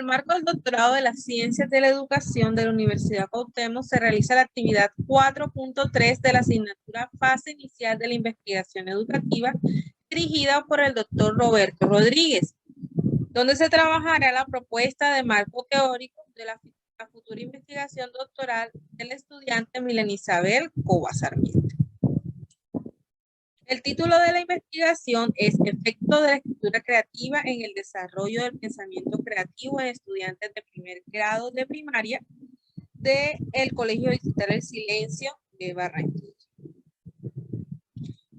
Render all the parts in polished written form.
el marco del doctorado de las Ciencias de la Educación de la Universidad Cuauhtémoc se realiza la actividad 4.3 de la asignatura Fase Inicial de la Investigación Educativa, dirigida por el doctor Roberto Rodríguez, donde se trabajará la propuesta de marco teórico de la futura investigación doctoral del estudiante Milena Isabel Cova Sarmiento. El título de la investigación es Efecto de la escritura creativa en el desarrollo del pensamiento creativo en estudiantes de primer grado de primaria del Colegio Distrital El Silencio de Barranquilla.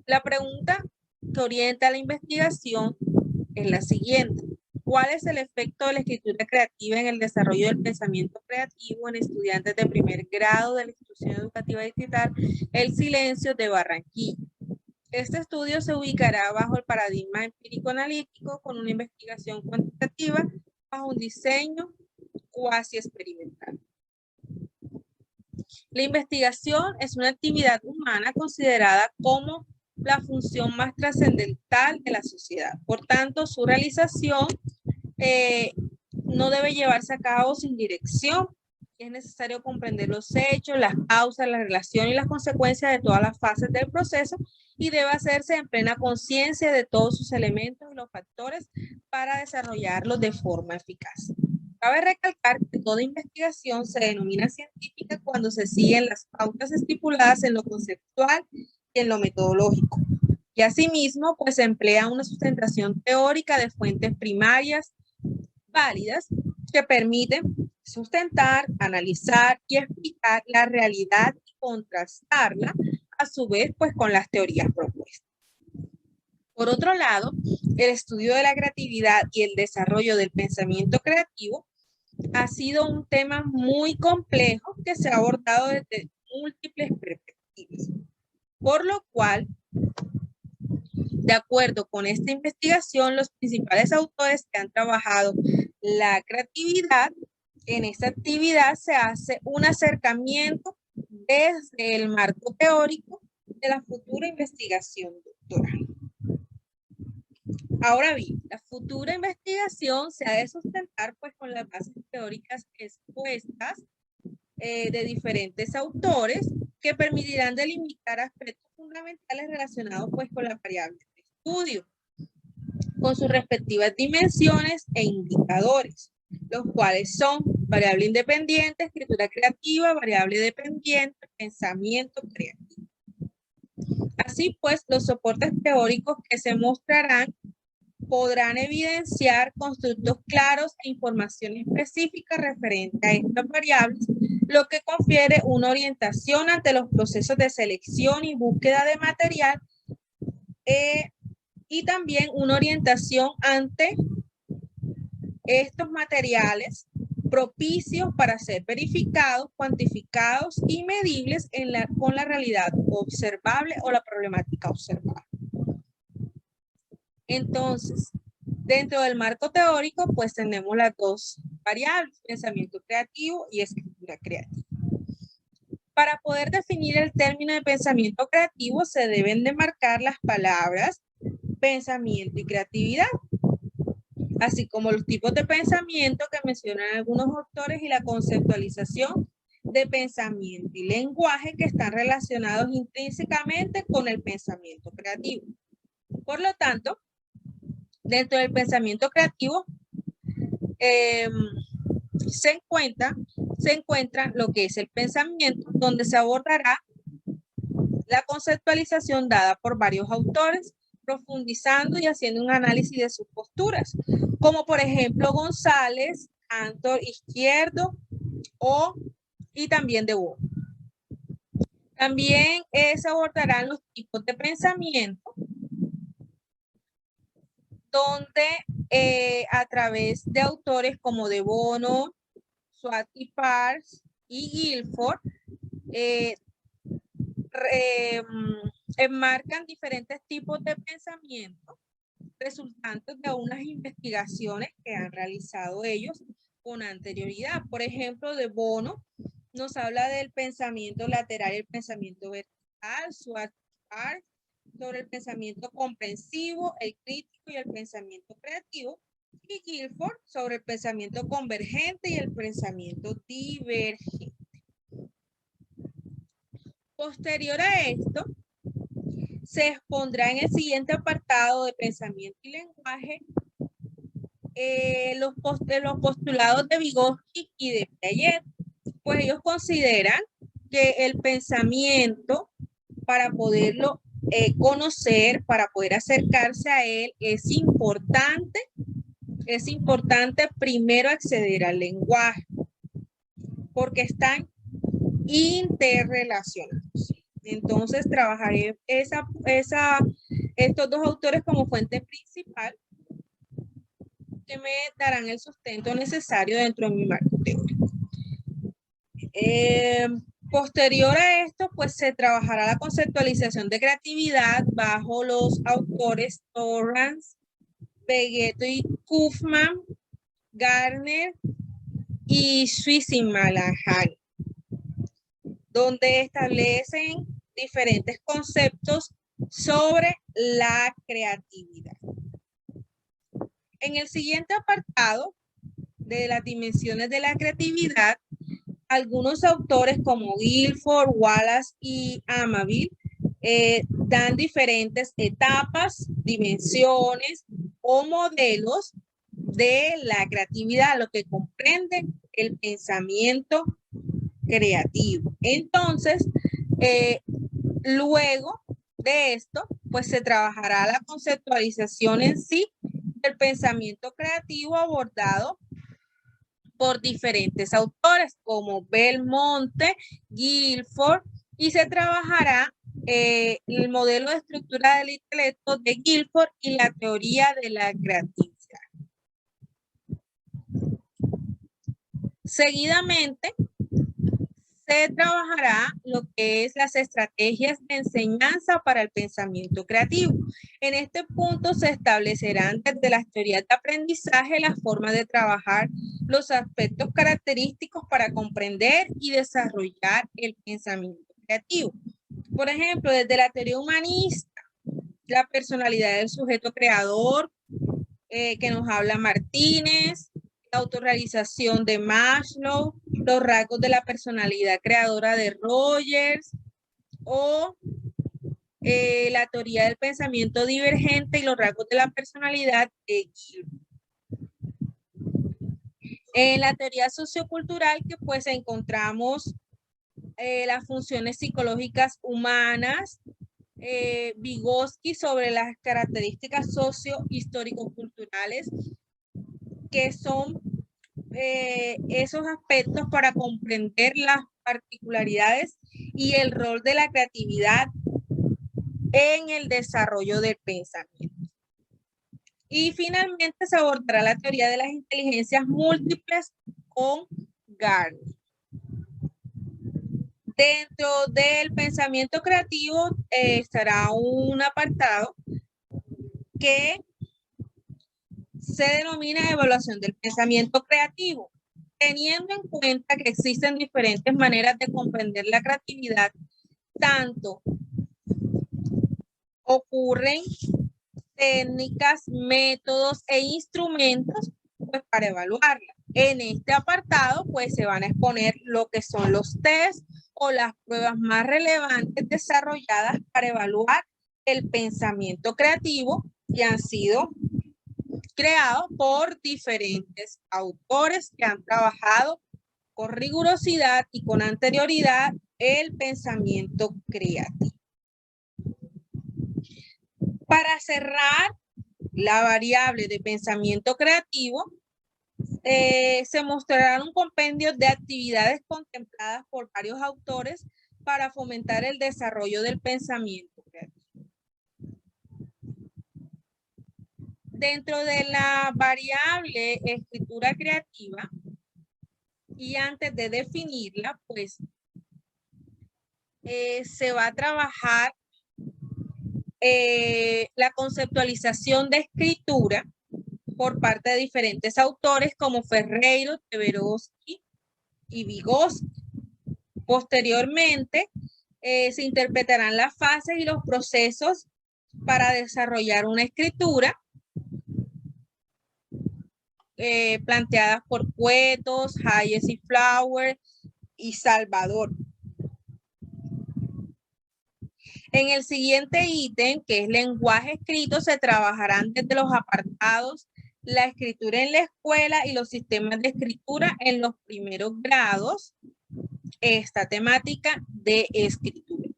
La pregunta que orienta la investigación es la siguiente. ¿Cuál es el efecto de la escritura creativa en el desarrollo del pensamiento creativo en estudiantes de primer grado de la institución educativa distrital El Silencio de Barranquilla? Este estudio se ubicará bajo el paradigma empírico-analítico con una investigación cuantitativa bajo un diseño cuasi experimental. La investigación es una actividad humana considerada como la función más trascendental de la sociedad. Por tanto, su realización no debe llevarse a cabo sin dirección. Es necesario comprender los hechos, las causas, la relación y las consecuencias de todas las fases del proceso y debe hacerse en plena conciencia de todos sus elementos y los factores para desarrollarlos de forma eficaz. Cabe recalcar que toda investigación se denomina científica cuando se siguen las pautas estipuladas en lo conceptual y en lo metodológico. Y asimismo, pues se emplea una sustentación teórica de fuentes primarias válidas que permiten sustentar, analizar y explicar la realidad y contrastarla a su vez pues con las teorías propuestas. Por otro lado, el estudio de la creatividad y el desarrollo del pensamiento creativo ha sido un tema muy complejo que se ha abordado desde múltiples perspectivas, por lo cual, de acuerdo con esta investigación, los principales autores que han trabajado la creatividad, en esta actividad se hace un acercamiento desde el marco teórico de la futura investigación doctoral. Ahora bien, la futura investigación se ha de sustentar pues con las bases teóricas expuestas de diferentes autores que permitirán delimitar aspectos fundamentales relacionados pues con las variables de estudio, con sus respectivas dimensiones e indicadores, los cuales son variable independiente, escritura creativa, variable dependiente, pensamiento creativo. Así pues, los soportes teóricos que se mostrarán podrán evidenciar constructos claros e información específica referente a estas variables, lo que confiere una orientación ante los procesos de selección y búsqueda de material y también una orientación ante estos materiales propicios para ser verificados, cuantificados y medibles con la realidad observable o la problemática observable. Entonces, dentro del marco teórico, pues tenemos las dos variables, pensamiento creativo y escritura creativa. Para poder definir el término de pensamiento creativo, se deben de marcar las palabras pensamiento y creatividad, así como los tipos de pensamiento que mencionan algunos autores y la conceptualización de pensamiento y lenguaje que están relacionados intrínsecamente con el pensamiento creativo. Por lo tanto, dentro del pensamiento creativo se encuentra lo que es el pensamiento, donde se abordará la conceptualización dada por varios autores, profundizando y haciendo un análisis de sus posturas, como por ejemplo González, Antor Izquierdo y también de Bono. También se abordarán los tipos de pensamiento, donde a través de autores como de Bono, Swati Pars y Guilford, enmarcan diferentes tipos de pensamiento resultantes de unas investigaciones que han realizado ellos con anterioridad. Por ejemplo, de Bono nos habla del pensamiento lateral y el pensamiento vertical, Swati Pars sobre el pensamiento comprensivo, el crítico y el pensamiento creativo, y Guilford sobre el pensamiento convergente y el pensamiento divergente. Posterior a esto, se expondrá en el siguiente apartado de pensamiento y lenguaje los postulados de Vygotsky y de Piaget. Pues ellos consideran que el pensamiento, para poderlo conocer, para poder acercarse a él, es importante primero acceder al lenguaje, porque están interrelacionados. Entonces trabajaré estos dos autores como fuente principal que me darán el sustento necesario dentro de mi marco teórico. Posterior a esto, pues se trabajará la conceptualización de creatividad bajo los autores Torrance, Begetto y Kaufman, Gardner y Csikszentmihalyi, donde establecen diferentes conceptos sobre la creatividad. En el siguiente apartado de las dimensiones de la creatividad, algunos autores como Guilford, Wallace y Amabile dan diferentes etapas, dimensiones o modelos de la creatividad, lo que comprende el pensamiento creativo. Entonces, luego de esto, pues se trabajará la conceptualización en sí del pensamiento creativo abordado por diferentes autores como Belmonte, Guilford, y se trabajará el modelo de estructura del intelecto de Guilford y la teoría de la creatividad. Seguidamente, se trabajará lo que es las estrategias de enseñanza para el pensamiento creativo. En este punto se establecerán desde las teorías de aprendizaje la forma de trabajar los aspectos característicos para comprender y desarrollar el pensamiento creativo. Por ejemplo, desde la teoría humanista, la personalidad del sujeto creador, que nos habla Martínez, la autorrealización de Maslow, los rasgos de la personalidad creadora de Rogers, o la teoría del pensamiento divergente y los rasgos de la personalidad de Guilford. En la teoría sociocultural, que pues encontramos las funciones psicológicas humanas, Vygotsky sobre las características socio-histórico-culturales, que son esos aspectos para comprender las particularidades y el rol de la creatividad en el desarrollo del pensamiento. Y finalmente se abordará la teoría de las inteligencias múltiples con Gardner. Dentro del pensamiento creativo estará un apartado que se denomina evaluación del pensamiento creativo, teniendo en cuenta que existen diferentes maneras de comprender la creatividad, tanto ocurren técnicas, métodos e instrumentos pues, para evaluarla. En este apartado pues se van a exponer lo que son los test o las pruebas más relevantes desarrolladas para evaluar el pensamiento creativo que han sido creados por diferentes autores que han trabajado con rigurosidad y con anterioridad el pensamiento creativo. Para cerrar la variable de pensamiento creativo, se mostrará un compendio de actividades contempladas por varios autores para fomentar el desarrollo del pensamiento creativo. Dentro de la variable escritura creativa, y antes de definirla, pues se va a trabajar la conceptualización de escritura por parte de diferentes autores como Ferreiro, Tversky y Vygotsky. Posteriormente, se interpretarán las fases y los procesos para desarrollar una escritura planteadas por Cuetos, Hayes y Flower y Salvador. En el siguiente ítem, que es lenguaje escrito, se trabajarán desde los apartados la escritura en la escuela y los sistemas de escritura en los primeros grados, esta temática de escritura.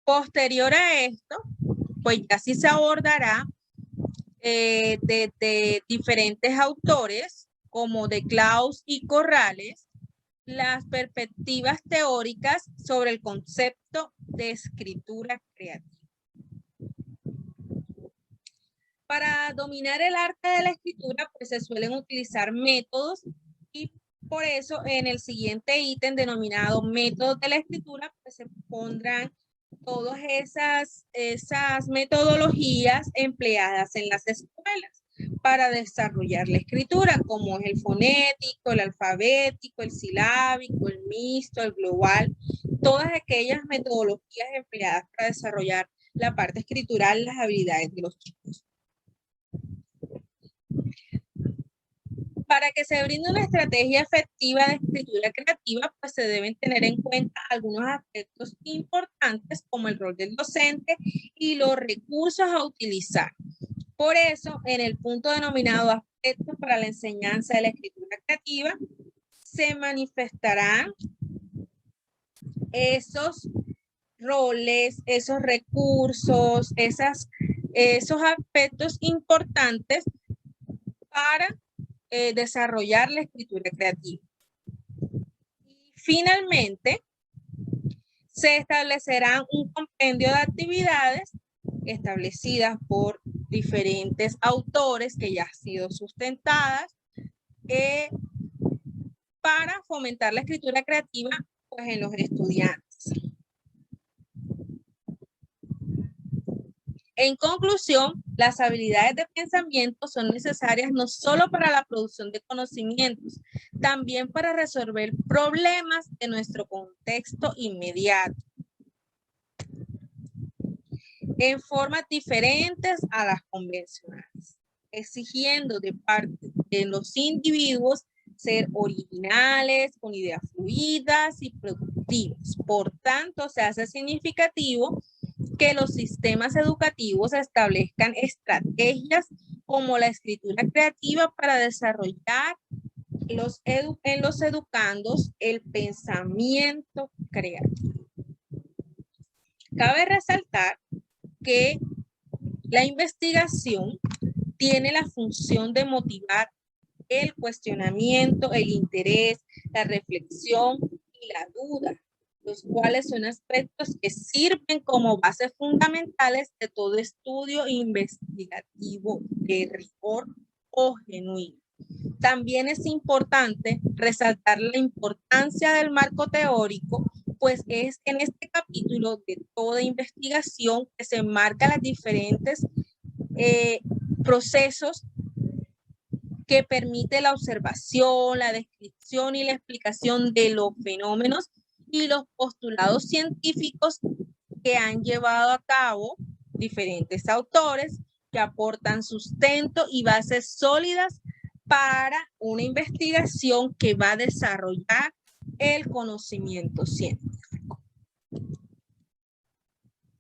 Posterior a esto, pues ya sí se abordará de diferentes autores, como de Claus y Corrales, las perspectivas teóricas sobre el concepto de escritura creativa. Para dominar el arte de la escritura, pues se suelen utilizar métodos y por eso en el siguiente ítem denominado métodos de la escritura, pues se pondrán todas esas metodologías empleadas en las escuelas para desarrollar la escritura, como es el fonético, el alfabético, el silábico, el mixto, el global, todas aquellas metodologías empleadas para desarrollar la parte escritural, las habilidades de los chicos. Para que se brinde una estrategia efectiva de escritura creativa, pues se deben tener en cuenta algunos aspectos importantes como el rol del docente y los recursos a utilizar. Por eso, en el punto denominado aspectos para la enseñanza de la escritura creativa, se manifestarán esos roles, esos recursos, esos aspectos importantes para desarrollar la escritura creativa. Y finalmente, se establecerán un compendio de actividades establecidas por diferentes autores que ya han sido sustentadas para fomentar la escritura creativa pues, en los estudiantes. En conclusión, las habilidades de pensamiento son necesarias no solo para la producción de conocimientos, también para resolver problemas de nuestro contexto inmediato, en formas diferentes a las convencionales, exigiendo de parte de los individuos ser originales, con ideas fluidas y productivas. Por tanto, se hace significativo que los sistemas educativos establezcan estrategias como la escritura creativa para desarrollar en los educandos el pensamiento creativo. Cabe resaltar que la investigación tiene la función de motivar el cuestionamiento, el interés, la reflexión y la duda, los cuales son aspectos que sirven como bases fundamentales de todo estudio investigativo de rigor o genuino. También es importante resaltar la importancia del marco teórico, pues es en este capítulo de toda investigación que se marcan los diferentes procesos que permite la observación, la descripción y la explicación de los fenómenos y los postulados científicos que han llevado a cabo diferentes autores que aportan sustento y bases sólidas para una investigación que va a desarrollar el conocimiento científico.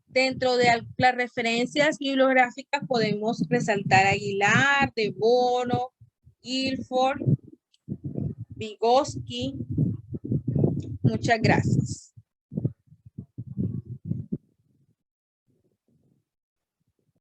Dentro de las referencias bibliográficas podemos resaltar Aguilar, De Bono, Guilford, Vygotsky. Muchas gracias.